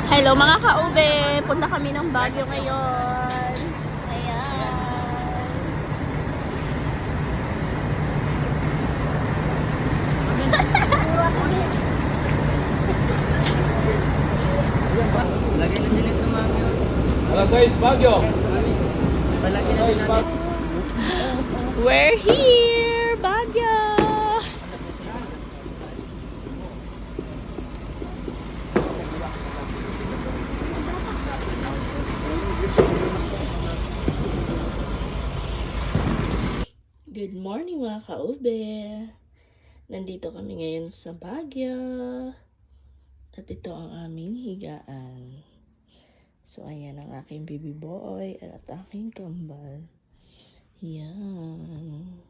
Hello mga ka-ube! Punta kami ng Baguio ngayon. Ayan. Lagi na dilit ng mga yun. Alas 6, Baguio. Palagi na dilit natin. We're here! Baguio! Good morning mga ka-ube! Nandito kami ngayon sa Baguio. At ito ang aming higaan. So ayan ang aking baby boy at aking kambal. Yan.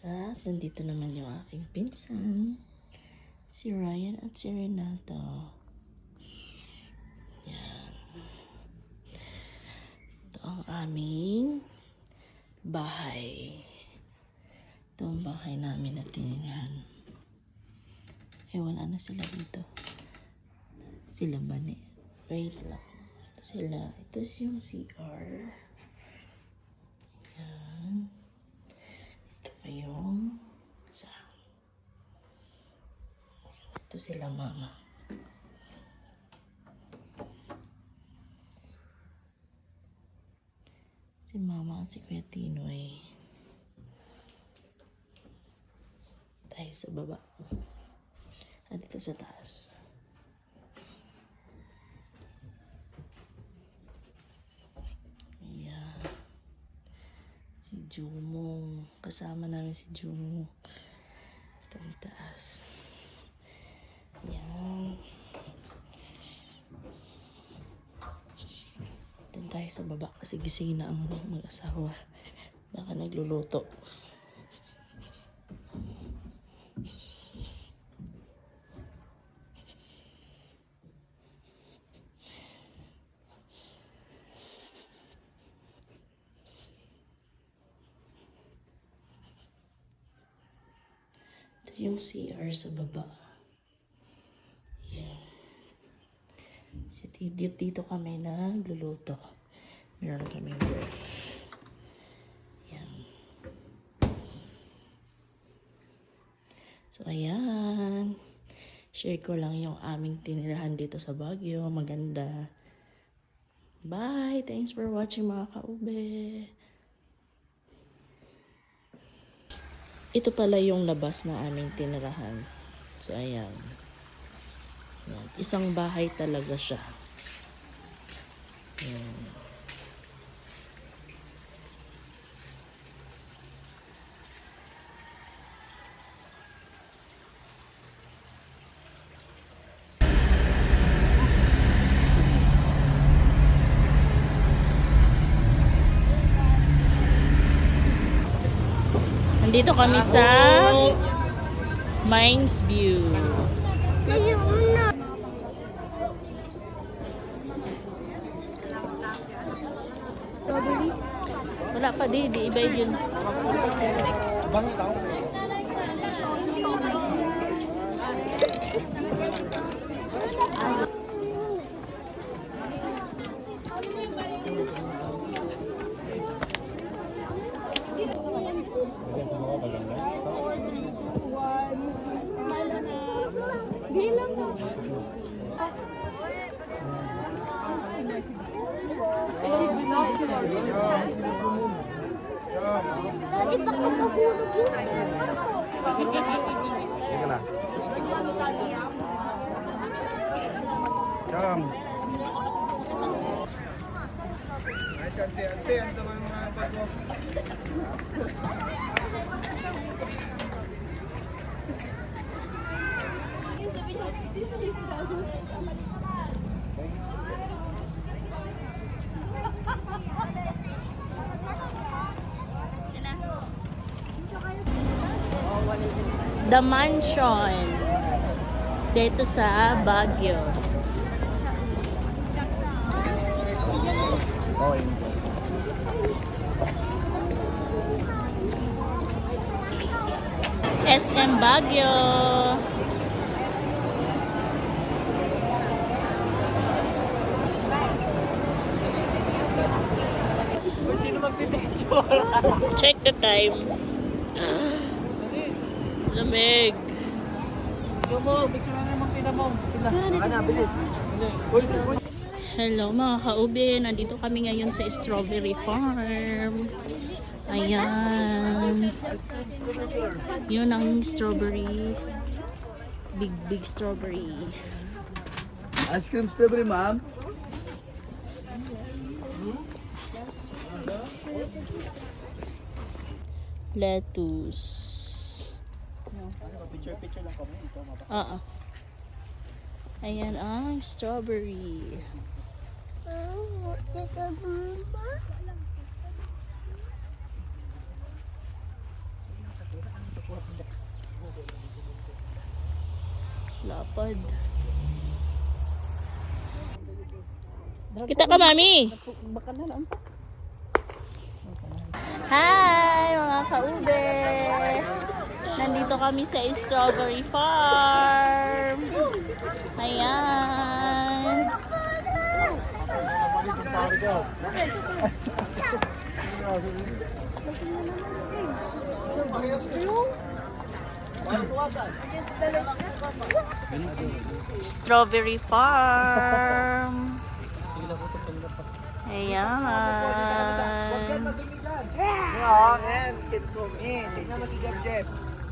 At nandito naman yung aking pinsan. Si Ryan at si Renato. Yan. Ito ang aming bahay. Ito ang bahay namin na tinirahan. Eh, wala na sila dito. Sila ba ni? Wait lang. Ito sila. Ito yung CR. Yan. Ito pa yung ito sila mama. Si mama at si Kuya Tinoy. Tayo sa baba. At dito sa taas. Ayan. Si Jumo. Kasama namin si Jumo. Ito ang taas. Ayan. Doon tayo sa baba kasi gising na ang mag-asawa. Baka nagluluto. Ito yung CR sa baba. Yan. Dito kami nagluluto. Meron kami ref. Yan. So, ayan. Share ko lang yung aming tinirahan dito sa Baguio. Maganda. Bye! Thanks for watching mga ka-ube. Ito pala yung labas na aming tinirahan. So, ayan. Ayan. Isang bahay talaga siya. Ayan. Nandito kami sa Mines View. Wala pa di iba yun. Di ba ka mahulog yun? Sige na. Jam. Ay, ante, ano ba yung mga bago? The Mansion. Dito sa Baguio. SM Baguio. Check the time. Lamig. Hello mga kaube, nandito kami ngayon sa strawberry farm. Ayan. Yun ang strawberry. Big strawberry. Ice cream strawberry, ma'am. Lettuce. Picture lang kami. Oo. Ayan ang strawberry. Lapad. Kita ka, mami. Hi, mga kaube. Nandito kami sa strawberry farm. Ayan. Strawberry farm. Ayan. Tingnan mo si Jeb.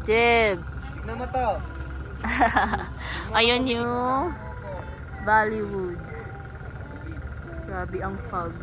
Jeb. Tingnan mo to. Ayun yung Bollywood. Grabe ang fog.